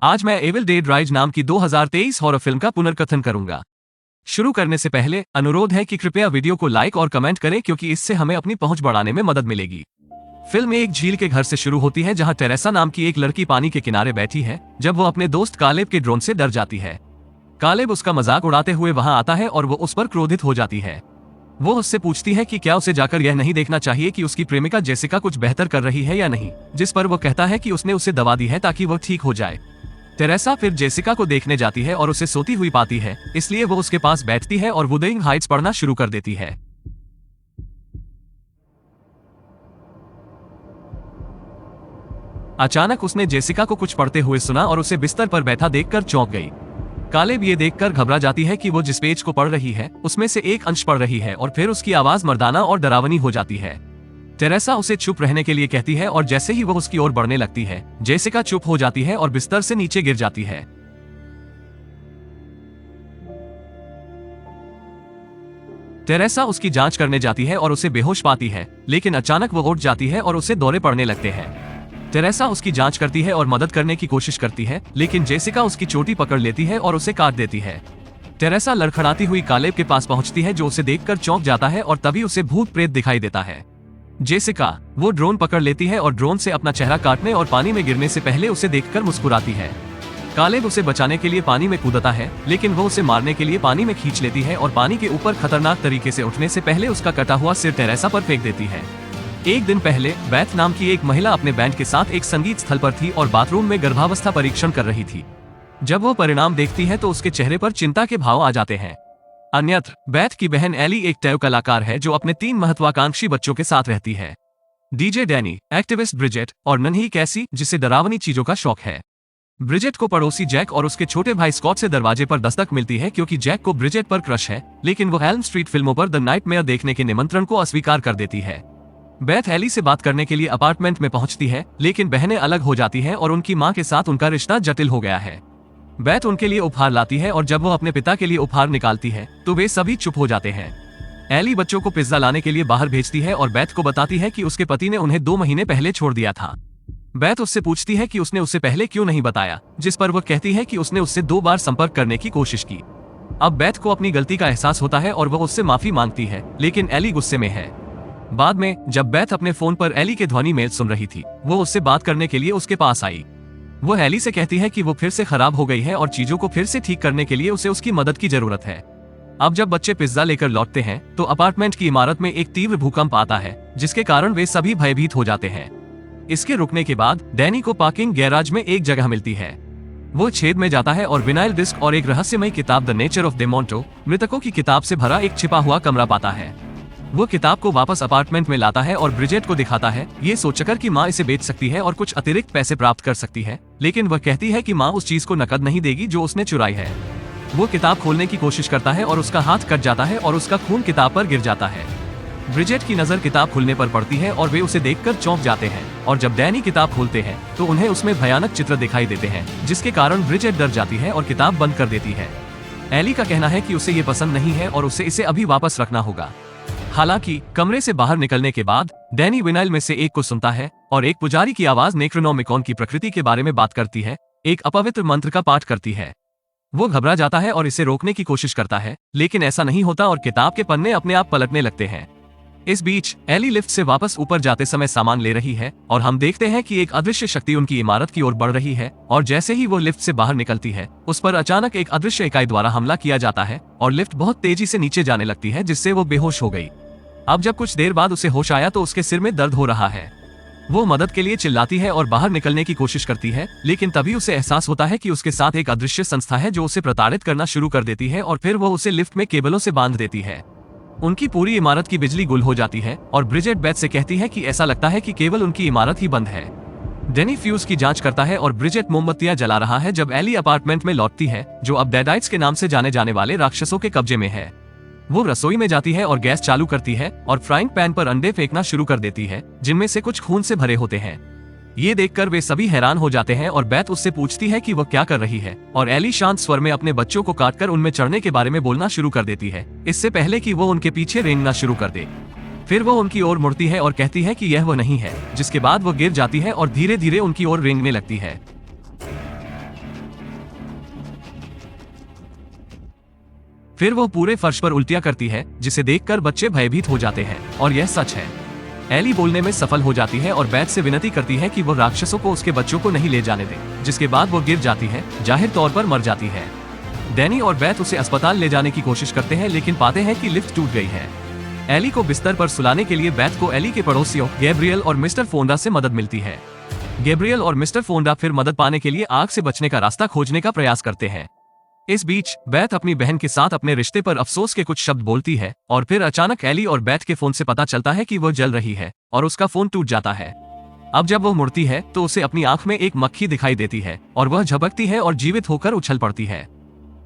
आज मैं evil dead rise नाम की 2023 हॉरर फिल्म का पुनर्कथन करूंगा। शुरू करने से पहले अनुरोध है कि कृपया वीडियो को लाइक और कमेंट करें क्योंकि इससे हमें अपनी पहुंच बढ़ाने में मदद मिलेगी। फिल्म एक झील के घर से शुरू होती है जहां टेरेसा नाम की एक लड़की पानी के किनारे बैठी है जब वो अपने दोस्त कालेब के ड्रोन से डर जाती है। कालेब उसका मजाक उड़ाते हुए वहां आता है और वो उस पर क्रोधित हो जाती है। वो उससे पूछती है कि क्या उसे जाकर यह नहीं देखना चाहिए कि उसकी प्रेमिका जेसिका कुछ बेहतर कर रही है या नहीं, जिस पर वो कहता है कि उसने उसे दवा दी है ताकि वो ठीक हो जाए। टेरेसा फिर जेसिका को देखने जाती है और उसे सोती हुई पाती है, इसलिए वो उसके पास बैठती है और वुदरिंग हाइट्स पढ़ना शुरू कर देती है। अचानक उसने जेसिका को कुछ पढ़ते हुए सुना और उसे बिस्तर पर बैठा देखकर चौंक गई। कालेब ये देखकर घबरा जाती है कि वो जिस पेज को पढ़ रही है उसमें से एक अंश पढ़ रही है और फिर उसकी आवाज मर्दाना और डरावनी हो जाती है। टेरेसा उसे चुप रहने के लिए कहती है और जैसे ही वो उसकी ओर बढ़ने लगती है जेसिका चुप हो जाती है और बिस्तर से नीचे गिर जाती है। टेरेसा उसकी जांच करने जाती है और उसे बेहोश पाती है, लेकिन अचानक वो उठ जाती है और उसे दौरे पड़ने लगते हैं। टेरेसा उसकी जांच करती है और मदद करने की कोशिश करती है, लेकिन जेसिका उसकी चोटी पकड़ लेती है और उसे काट देती है। टेरेसा लड़खड़ाती हुई कालेब के पास पहुंचती है जो उसे देखकर चौंक जाता है और तभी उसे भूत प्रेत दिखाई देता है। जेसिका वो ड्रोन पकड़ लेती है और ड्रोन से अपना चेहरा काटने और पानी में गिरने से पहले उसे देखकर मुस्कुराती है। कालेब उसे बचाने के लिए पानी में कूदता है, लेकिन वो उसे मारने के लिए पानी में खींच लेती है और पानी के ऊपर खतरनाक तरीके से उठने से पहले उसका कटा हुआ सिर टेरेसा पर फेंक देती है। एक दिन पहले बैथ नाम की एक महिला अपने बैंड के साथ एक संगीत स्थल पर थी और बाथरूम में गर्भावस्था परीक्षण कर रही थी। जब वो परिणाम देखती है तो उसके चेहरे पर चिंता के भाव आ जाते हैं। अन्यत्र बैथ की बहन एली एक टैव कलाकार है जो अपने 3 महत्वाकांक्षी बच्चों के साथ रहती है, डीजे डैनी, एक्टिविस्ट ब्रिजेट और नन्ही कैसी जिसे डरावनी चीजों का शौक है। ब्रिजेट को पड़ोसी जैक और उसके छोटे भाई स्कॉट से दरवाजे पर दस्तक मिलती है क्योंकि जैक को ब्रिजेट पर क्रश है, लेकिन वो एल्म स्ट्रीट फिल्मों पर द नाइटमेयर देखने के निमंत्रण को अस्वीकार कर देती है। बैथ एली से बात करने के लिए अपार्टमेंट में पहुंचती है, लेकिन बहनें अलग हो जाती हैं और उनकी मां के साथ उनका रिश्ता जटिल हो गया है। बैथ उनके लिए उपहार लाती है और जब वो अपने पिता के लिए उपहार निकालती है तो वे सभी चुप हो जाते हैं। एली बच्चों को पिज्जा लाने के लिए बाहर भेजती है और बैथ को बताती है कि उसके पति ने उन्हें 2 महीने पहले छोड़ दिया था। बैथ उससे पूछती है कि उसने उससे पहले क्यों नहीं बताया, जिस पर वह कहती है कि उसने उससे 2 बार संपर्क करने की कोशिश की। अब बैथ को अपनी गलती का एहसास होता है और वह उससे माफी मांगती है, लेकिन एली गुस्से में है। बाद में जब बैथ अपने फोन पर एली के ध्वनि मेल सुन रही थी, वो उससे बात करने के लिए उसके पास आई। वो एली से कहती है कि वो फिर से खराब हो गई है और चीजों को फिर से ठीक करने के लिए उसे उसकी मदद की जरूरत है। अब जब बच्चे पिज्जा लेकर लौटते हैं तो अपार्टमेंट की इमारत में एक तीव्र भूकंप आता है, जिसके कारण वे सभी भयभीत हो जाते हैं। इसके रुकने के बाद डैनी को पार्किंग गैराज में एक जगह मिलती है। वो छेद में जाता है और विनाइल डिस्क और एक रहस्यमय किताब द नेचर ऑफ डेमोंटो, मृतकों की किताब से भरा एक छिपा हुआ कमरा पाता है। वो किताब को वापस अपार्टमेंट में लाता है और ब्रिजेट को दिखाता है, ये सोचकर कि माँ इसे बेच सकती है और कुछ अतिरिक्त पैसे प्राप्त कर सकती है, लेकिन वह कहती है कि माँ उस चीज को नकद नहीं देगी जो उसने चुराई है। वो किताब खोलने की कोशिश करता है और उसका हाथ कट जाता है और उसका खून किताब पर गिर जाता है। ब्रिजेट की नजर किताब खुलने पर पड़ती है और वे उसे देखकर चौंक जाते हैं, और जब डैनी किताब खोलते हैं तो उन्हें उसमें भयानक चित्र दिखाई देते हैं, जिसके कारण ब्रिजेट डर जाती है और किताब बंद कर देती है। एली का कहना है कि उसे ये पसंद नहीं है और उसे इसे अभी वापस रखना होगा। हालांकि कमरे से बाहर निकलने के बाद डैनी विनाइल में से एक को सुनता है और एक पुजारी की आवाज नेक्रोनोमिकॉन की प्रकृति के बारे में बात करती है, एक अपवित्र मंत्र का पाठ करती है। वो घबरा जाता है और इसे रोकने की कोशिश करता है, लेकिन ऐसा नहीं होता और किताब के पन्ने अपने आप पलटने लगते हैं। इस बीच एली लिफ्ट से वापस ऊपर जाते समय सामान ले रही है और हम देखते हैं कि एक अदृश्य शक्ति उनकी इमारत की ओर बढ़ रही है, और जैसे ही वो लिफ्ट से बाहर निकलती है उस पर अचानक एक अदृश्य इकाई द्वारा हमला किया जाता है और लिफ्ट बहुत तेजी से नीचे जाने लगती है, जिससे वो बेहोश हो गई। अब जब कुछ देर बाद उसे होश आया तो उसके सिर में दर्द हो रहा है। वो मदद के लिए चिल्लाती है और बाहर निकलने की कोशिश करती है, लेकिन तभी उसे एहसास होता है कि उसके साथ एक अदृश्य संस्था है जो उसे प्रताड़ित करना शुरू कर देती है और फिर वो उसे लिफ्ट में केबलों से बांध देती है। उनकी पूरी इमारत की बिजली गुल हो जाती है और ब्रिजेट बैथ से कहती है कि ऐसा लगता है कि केवल उनकी इमारत ही बंद है। डैनी फ्यूज की जांच करता है और ब्रिजेट मोमबत्तियां जला रहा है जब एली अपार्टमेंट में लौटती है, जो अब डेडाइट्स के नाम से जाने जाने वाले राक्षसों के कब्जे में है। वो रसोई में जाती है और गैस चालू करती है और फ्राइंग पैन पर अंडे फेंकना शुरू कर देती है, जिनमें से कुछ खून से भरे होते हैं। ये देखकर वे सभी हैरान हो जाते हैं और बैथ उससे पूछती है कि वह क्या कर रही है, और एली शांत स्वर में अपने बच्चों को काटकर उनमें चढ़ने के बारे में बोलना शुरू कर देती है, इससे पहले कि वो उनके पीछे रेंगना शुरू कर दे। फिर वो उनकी ओर मुड़ती है और कहती है कि यह वो नहीं है, जिसके बाद वो गिर जाती है और धीरे धीरे उनकी ओर रेंगने लगती है। फिर वो पूरे फर्श पर उल्टियां करती है, जिसे देखकर बच्चे भयभीत हो जाते हैं और यह सच है। एली बोलने में सफल हो जाती है और बेथ से विनती करती है कि वो राक्षसों को उसके बच्चों को नहीं ले जाने दे, जिसके बाद वो गिर जाती है, जाहिर तौर पर मर जाती है। डैनी और बेथ उसे अस्पताल ले जाने की कोशिश करते हैं, लेकिन पाते हैं कि लिफ्ट टूट गई है। एली को बिस्तर पर सुलाने के लिए बेथ को एली के पड़ोसियों गैब्रियल और मिस्टर फोंडा से मदद मिलती है। गैब्रियल और मिस्टर फोंडा फिर मदद पाने के लिए आग से बचने का रास्ता खोजने का प्रयास करते हैं। इस बीच बेथ अपनी बहन के साथ अपने रिश्ते पर अफसोस के कुछ शब्द बोलती है और फिर अचानक एली और बेथ के फोन से पता चलता है कि वो जल रही है और उसका फोन टूट जाता है। अब जब वो मुड़ती है तो उसे अपनी आंख में एक मक्खी दिखाई देती है और वह झपकती है और जीवित होकर उछल पड़ती है।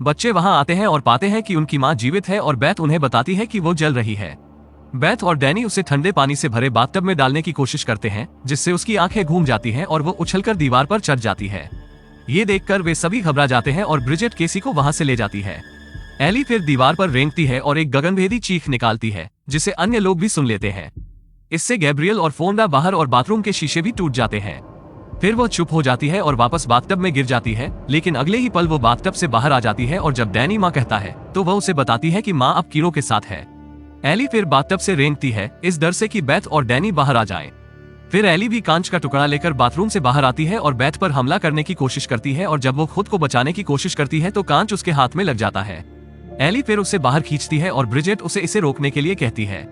बच्चे वहां आते हैं और पाते हैं कि उनकी मां जीवित है और बेथ उन्हें बताती है कि वो जल रही है। बेथ और डैनी उसे ठंडे पानी से भरे बाथटब में डालने की कोशिश करते हैं, जिससे उसकी आंखें घूम जाती हैं और वो उछलकर दीवार पर चढ़ जाती है। ये देखकर वे सभी घबरा जाते हैं और ब्रिजेट केसी को वहां से ले जाती है। एली फिर दीवार पर रेंगती है और एक गगनभेदी चीख निकालती है, जिसे अन्य लोग भी सुन लेते हैं। इससे गैब्रियल और फोंडा बाहर और बाथरूम के शीशे भी टूट जाते हैं। फिर वो चुप हो जाती है और वापस बाथटब में गिर जाती है, लेकिन अगले ही पल वो बाथटब से बाहर आ जाती है और जब डैनी माँ कहता है तो वह उसे बताती है कि माँ अब कीड़ों के साथ है। एली फिर बाथटब से रेंगती है, इस डर से कि बेथ और डैनी बाहर आ जाएं। फिर एली भी कांच का टुकड़ा लेकर बाथरूम से बाहर आती है और बेथ पर हमला करने की कोशिश करती है, और जब वो खुद को बचाने की कोशिश करती है तो कांच उसके हाथ में लग जाता है। एली फिर उसे बाहर खींचती है और ब्रिजेट उसे इसे रोकने के लिए कहती है।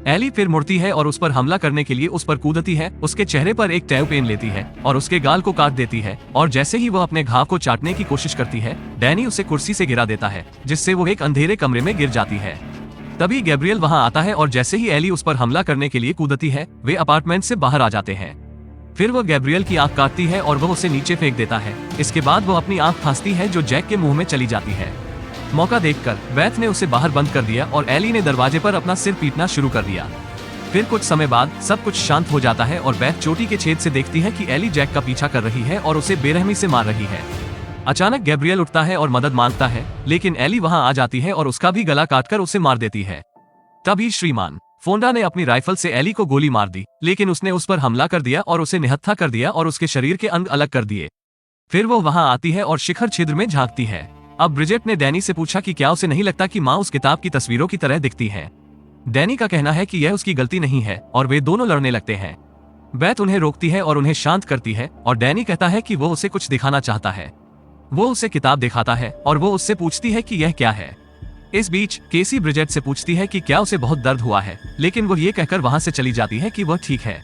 एली फिर मुड़ती है और उस पर हमला करने के लिए उस पर कूदती है, उसके चेहरे पर एक टैब पेन लेती है और उसके गाल को काट देती है, और जैसे ही वो अपने घाव को चाटने की कोशिश करती है, डैनी उसे कुर्सी से गिरा देता है, जिससे वो एक अंधेरे कमरे में गिर जाती है। तभी गैब्रियल वहां आता है और जैसे ही एली उस पर हमला करने के लिए कूदती है, वे अपार्टमेंट से बाहर आ जाते हैं। फिर वो गैब्रियल की आंख काटती है और वो उसे नीचे फेंक देता है। इसके बाद वो अपनी आंख फांसती है जो जैक के मुंह में चली जाती है। मौका देखकर बेथ ने उसे बाहर बंद कर दिया और एली ने दरवाजे पर अपना सिर पीटना शुरू कर दिया। फिर कुछ समय बाद सब कुछ शांत हो जाता है और बेथ चोटी के छेद से देखती है कि एली जैक का पीछा कर रही है और उसे बेरहमी से मार रही है। अचानक गैब्रियल उठता है और मदद मांगता है, लेकिन एली वहां आ जाती है और उसका भी गला काटकर उसे मार देती है। तभी श्रीमान फोंडा ने अपनी राइफल से एली को गोली मार दी, लेकिन उसने उस पर हमला कर दिया और उसे निहत्था कर दिया और उसके शरीर के अंग अलग कर दिए। फिर वो वहां आती है और शिखर छिद्र में झांकती है। अब ब्रिजेट ने डैनी से पूछा कि क्या उसे नहीं लगता कि माँ उस किताब की तस्वीरों की तरह दिखती है। डैनी का कहना है कि यह उसकी गलती नहीं है और वे दोनों लड़ने लगते हैं। बेथ उन्हें रोकती है और उन्हें शांत करती है, और डैनी कहता है कि वो उसे कुछ दिखाना चाहता है। वो उसे किताब दिखाता है और वो उससे पूछती है कि यह क्या है। इस बीच केसी ब्रिजेट से पूछती है कि क्या उसे बहुत दर्द हुआ है, लेकिन वो ये कहकर वहां से चली जाती है कि वह ठीक है।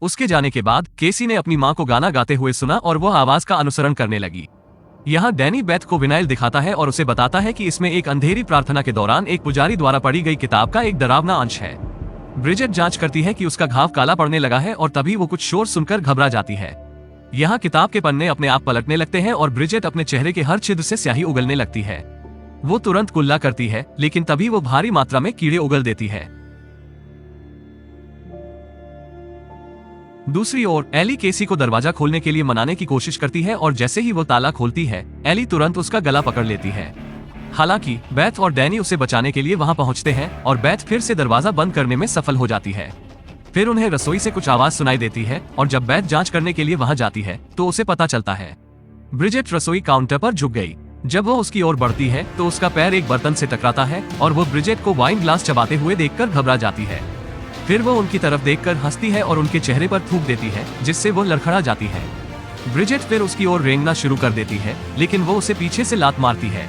उसके जाने के बाद केसी ने अपनी माँ को गाना गाते हुए सुना और वह आवाज का अनुसरण करने लगी। यहाँ डैनी बेथ को विनाइल दिखाता है और उसे बताता है कि इसमें एक अंधेरी प्रार्थना के दौरान एक पुजारी द्वारा पढ़ी गई किताब का एक डरावना अंश है। ब्रिजेट जांच करती है कि उसका घाव काला पड़ने लगा है और तभी वो कुछ शोर सुनकर घबरा जाती है। यहाँ किताब के पन्ने अपने आप पलटने लगते हैं और ब्रिजेट अपने चेहरे के हर छिद्र से स्याही उगलने लगती है। वो तुरंत कुल्ला करती है, लेकिन तभी वो भारी मात्रा में कीड़े उगल देती है। दूसरी ओर एली केसी को दरवाजा खोलने के लिए मनाने की कोशिश करती है और जैसे ही वो ताला खोलती है, एली तुरंत उसका गला पकड़ लेती है। हालांकि बेथ और डैनी उसे बचाने के लिए वहां पहुंचते हैं और बेथ फिर से दरवाजा बंद करने में सफल हो जाती है। फिर उन्हें रसोई से कुछ आवाज सुनाई देती है और जब बेथ जांच करने के लिए वहां जाती है तो उसे पता चलता है ब्रिजेट रसोई काउंटर पर झुक गई। जब वो उसकी ओर बढ़ती है तो उसका पैर एक बर्तन से टकराता है और वो ब्रिजेट को वाइन ग्लास चबाते हुए देखकर घबरा जाती है। फिर वो उनकी तरफ देखकर हंसती है और उनके चेहरे पर थूक देती है, जिससे वो लड़खड़ा जाती है। ब्रिजेट फिर उसकी ओर रेंगना शुरू कर देती है, लेकिन वो उसे पीछे से लात मारती है।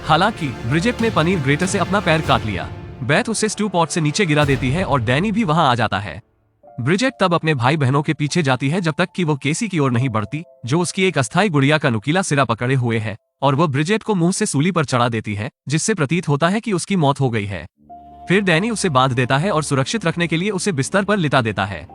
हालांकि ब्रिजेट ने पनीर ग्रेटर से अपना पैर काट लिया। बेथ उसे स्टू पॉट से नीचे गिरा देती है और डैनी भी वहां आ जाता है। ब्रिजेट तब अपने भाई बहनों के पीछे जाती है जब तक कि वो केसी की ओर नहीं बढ़ती, जो उसकी एक अस्थायी गुड़िया का नुकीला सिरा पकड़े हुए है, और वो ब्रिजेट को मुंह से सूली पर चढ़ा देती है, जिससे प्रतीत होता है कि उसकी मौत हो गई है। फिर डैनी उसे बांध देता है और सुरक्षित रखने के लिए उसे बिस्तर पर लिटा देता है।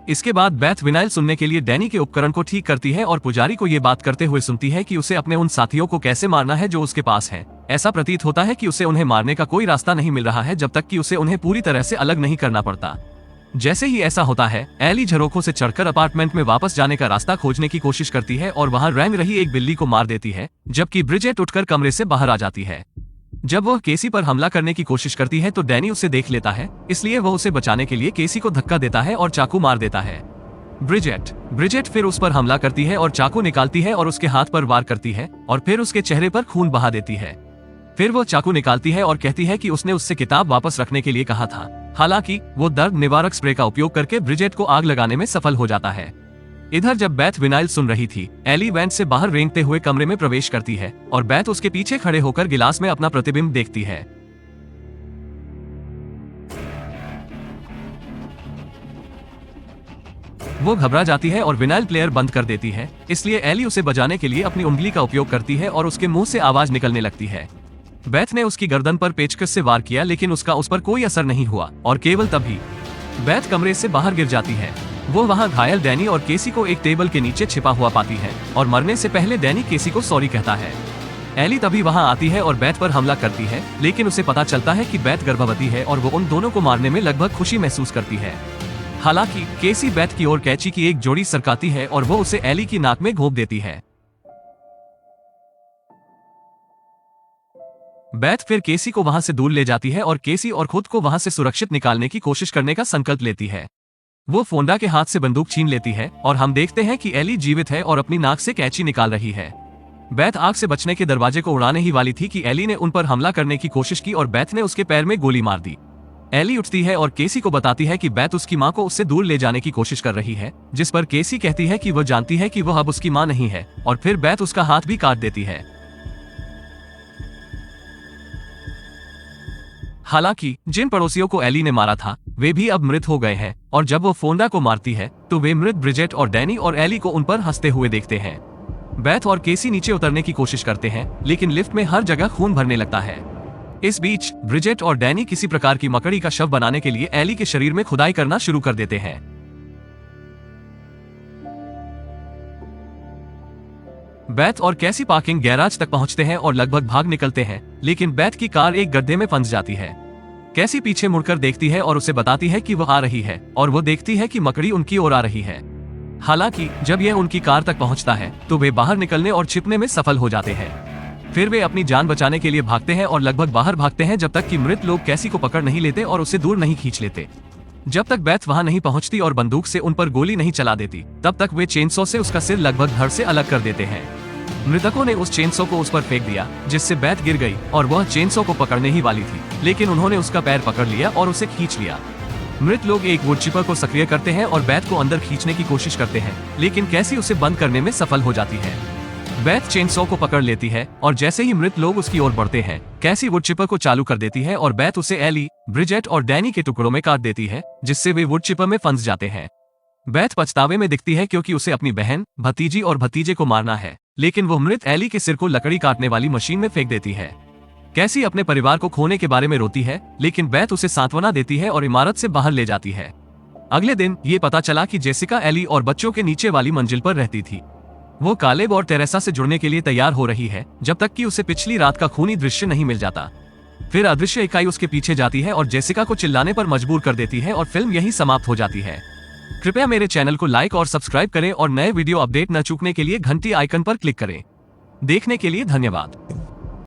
इसके बाद बेथ विनाइल सुनने के लिए डैनी के उपकरण को ठीक करती है और पुजारी को ये बात करते हुए सुनती है कि उसे अपने उन साथियों को कैसे मारना है जो उसके पास है। ऐसा प्रतीत होता है कि उसे उन्हें मारने का कोई रास्ता नहीं मिल रहा है जब तक कि उसे उन्हें पूरी तरह से अलग नहीं करना पड़ता। जैसे ही ऐसा होता है, एली झरोखों से चढ़कर अपार्टमेंट में वापस जाने का रास्ता खोजने की कोशिश करती है और वहां रेंग रही एक बिल्ली को मार देती है, जबकि ब्रिजेट उठकर कमरे से बाहर आ जाती है। जब वह केसी पर हमला करने की कोशिश करती है तो डैनी उसे देख लेता है, इसलिए वह उसे बचाने के लिए केसी को धक्का देता है और चाकू मार देता है। ब्रिजेट फिर उस पर हमला करती है और चाकू निकालती है और उसके हाथ पर वार करती है और फिर उसके चेहरे पर खून बहा देती है। फिर वो चाकू निकालती है और कहती है कि उसने उससे किताब वापस रखने के लिए कहा था। हालांकि वो दर्द निवारक स्प्रे का उपयोग करके ब्रिजेट को आग लगाने में सफल हो जाता है। इधर जब बेथ विनाइल सुन रही थी, एली वेंट से बाहर रेंगते हुए कमरे में प्रवेश करती है और बेथ उसके पीछे खड़े होकर गिलास में अपना प्रतिबिंब देखती है। वो घबरा जाती है और विनाइल प्लेयर बंद कर देती है, इसलिए एली उसे बजाने के लिए अपनी उंगली का उपयोग करती है और उसके मुंह से आवाज निकलने लगती है। बेथ ने उसकी गर्दन पर पेचकस से वार किया, लेकिन उसका उस पर कोई असर नहीं हुआ और केवल तभी बेथ कमरे से बाहर गिर जाती है। वो वहां घायल डैनी और केसी को एक टेबल के नीचे छिपा हुआ पाती है और मरने से पहले डैनी केसी को सॉरी कहता है। एली तभी वहां आती है और बेथ पर हमला करती है, लेकिन उसे पता चलता है कि बेथ गर्भवती है और वो उन दोनों को मारने में लगभग खुशी महसूस करती है। हालांकि केसी बेथ की ओर कैंची की एक जोड़ी सरकाती है और वो उसे एली की नाक में घोंप देती है। बेथ फिर केसी को वहां से दूर ले जाती है और केसी और खुद को वहां से सुरक्षित निकालने की कोशिश करने का संकल्प लेती है। वो फोंडा के हाथ से बंदूक छीन लेती है और हम देखते हैं कि एली जीवित है और अपनी नाक से कैंची निकाल रही है। बेथ आग से बचने के दरवाजे को उड़ाने ही वाली थी कि एली ने उन पर हमला करने की कोशिश की और बेथ ने उसके पैर में गोली मार दी। एली उठती है और केसी को बताती है कि बेथ उसकी मां को उससे दूर ले जाने की कोशिश कर रही है, जिस पर केसी कहती है कि वह जानती है कि वह अब उसकी मां नहीं है और फिर बेथ उसका हाथ भी काट देती है। हालांकि जिन पड़ोसियों को एली ने मारा था वे भी अब मृत हो गए हैं और जब वो फोंडा को मारती है तो वे मृत ब्रिजेट और डैनी और एली को उन पर हंसते हुए देखते हैं। बेथ और केसी नीचे उतरने की कोशिश करते हैं, लेकिन लिफ्ट में हर जगह खून भरने लगता है। इस बीच ब्रिजेट और डैनी किसी प्रकार की मकड़ी का शव बनाने के लिए एली के शरीर में खुदाई करना शुरू कर देते हैं। बेथ और कैसी पार्किंग गैराज तक पहुंचते हैं और लगभग भाग निकलते हैं, लेकिन बेथ की कार एक गड्ढे में फंस जाती है। कैसी पीछे मुड़कर देखती है और उसे बताती है कि वह आ रही है और वो देखती है कि मकड़ी उनकी ओर आ रही है। हालांकि जब यह उनकी कार तक पहुंचता है तो वे बाहर निकलने और छिपने में सफल हो जाते हैं। फिर वे अपनी जान बचाने के लिए भागते हैं और लगभग बाहर भागते हैं जब तक कि मृत लोग कैसी को पकड़ नहीं लेते और उसे दूर नहीं खींच लेते। जब तक बेथ वहां नहीं पहुंचती और बंदूक से उन पर गोली नहीं चला देती, तब तक वे चेनसॉ से उसका सिर लगभग धड़ से अलग कर देते हैं। मृतकों ने उस चेनसॉ को उस पर फेंक दिया, जिससे बेथ गिर गई और वह चेनसॉ को पकड़ने ही वाली थी, लेकिन उन्होंने उसका पैर पकड़ लिया और उसे खींच लिया। मृत लोग एक वुड चिपर को सक्रिय करते हैं और बेथ को अंदर खींचने की कोशिश करते हैं, लेकिन कैसी उसे बंद करने में सफल हो जाती है। बेथ चेनसॉ को पकड़ लेती है और जैसे ही मृत लोग उसकी ओर बढ़ते हैं, कैसी वुड चिपर को चालू कर देती है और बेथ उसे एली, ब्रिजेट और डैनी के टुकड़ों में काट देती है, जिससे वे वुड चिपर में फंस जाते हैं। बेथ पछतावे में दिखती है क्योंकि उसे अपनी बहन, भतीजी और भतीजे को मारना है, लेकिन वो मृत एली के सिर को लकड़ी काटने वाली मशीन में फेंक देती है। कैसी अपने परिवार को खोने के बारे में रोती है, लेकिन बेथ उसे सांत्वना देती है और इमारत से बाहर ले जाती है। अगले दिन ये पता चला कि जेसिका एली और बच्चों के नीचे वाली मंजिल पर रहती थी। वो कालेब और टेरेसा से जुड़ने के लिए तैयार हो रही है, जब तक कि उसे पिछली रात का खूनी दृश्य नहीं मिल जाता। फिर अदृश्य इकाई उसके पीछे जाती है और जेसिका को चिल्लाने पर मजबूर कर देती है और फिल्म यही समाप्त हो जाती है। कृपया मेरे चैनल को लाइक और सब्सक्राइब करें और नए वीडियो अपडेट न चूकने के लिए घंटी आइकन पर क्लिक करें। देखने के लिए धन्यवाद।